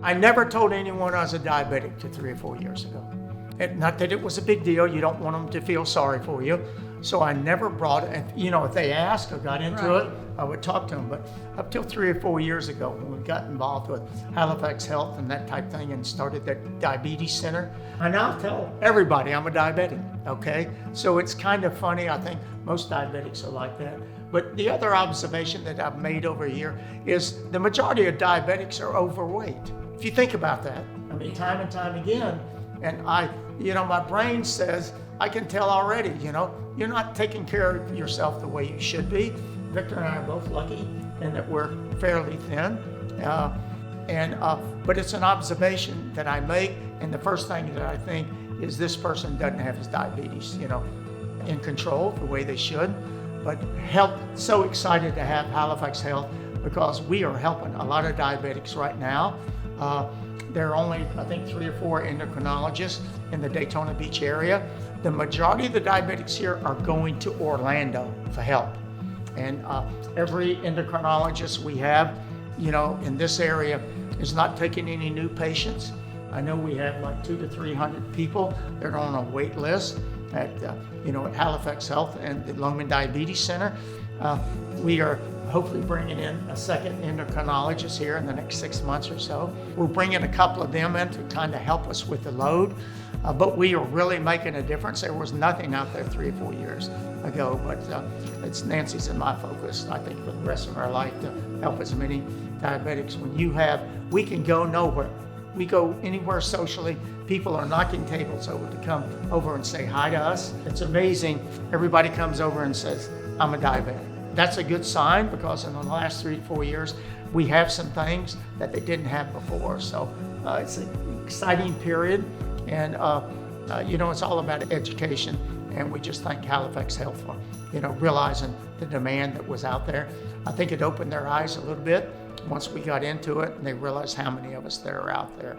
I never told anyone I was a diabetic till 3 or 4 years ago. And not that it was a big deal. You don't want them to feel sorry for you. So I never brought it. You know, if they asked or got into it, I would talk to them. But up till 3 or 4 years ago, when we got involved with Halifax Health and that type thing and started that diabetes center, I now tell everybody I'm a diabetic, okay? So it's kind of funny. I think most diabetics are like that. But the other observation that I've made over here is the majority of diabetics are overweight. If you think about that, I mean, time and time again, and my brain says, I can tell already, you're not taking care of yourself the way you should be. Victor and I are both lucky in that we're fairly thin. But it's an observation that I make, and the first thing that I think is this person doesn't have his diabetes, in control the way they should. But so excited to have Halifax Health because we are helping a lot of diabetics right now. There are only, I think, 3 or 4 endocrinologists in the Daytona Beach area. The majority of the diabetics here are going to Orlando for help. And every endocrinologist we have, in this area is not taking any new patients. I know we have like 200 to 300 people that are on a wait list at Halifax Health and the Lohman Diabetes Center. We are hopefully bringing in a second endocrinologist here in the next 6 months or so. We're bringing a couple of them in to kind of help us with the load, but we are really making a difference. There was nothing out there 3 or 4 years ago, but it's Nancy's and my focus, I think, for the rest of our life to help as many diabetics. We can go nowhere. We go anywhere socially. People are knocking tables over to come over and say hi to us. It's amazing. Everybody comes over and says, I'm a diabetic. That's a good sign because in the last 3 to 4 years, we have some things that they didn't have before. So it's an exciting period. And, it's all about education. And we just thank Halifax Health for, realizing the demand that was out there. I think it opened their eyes a little bit once we got into it and they realized how many of us there are out there.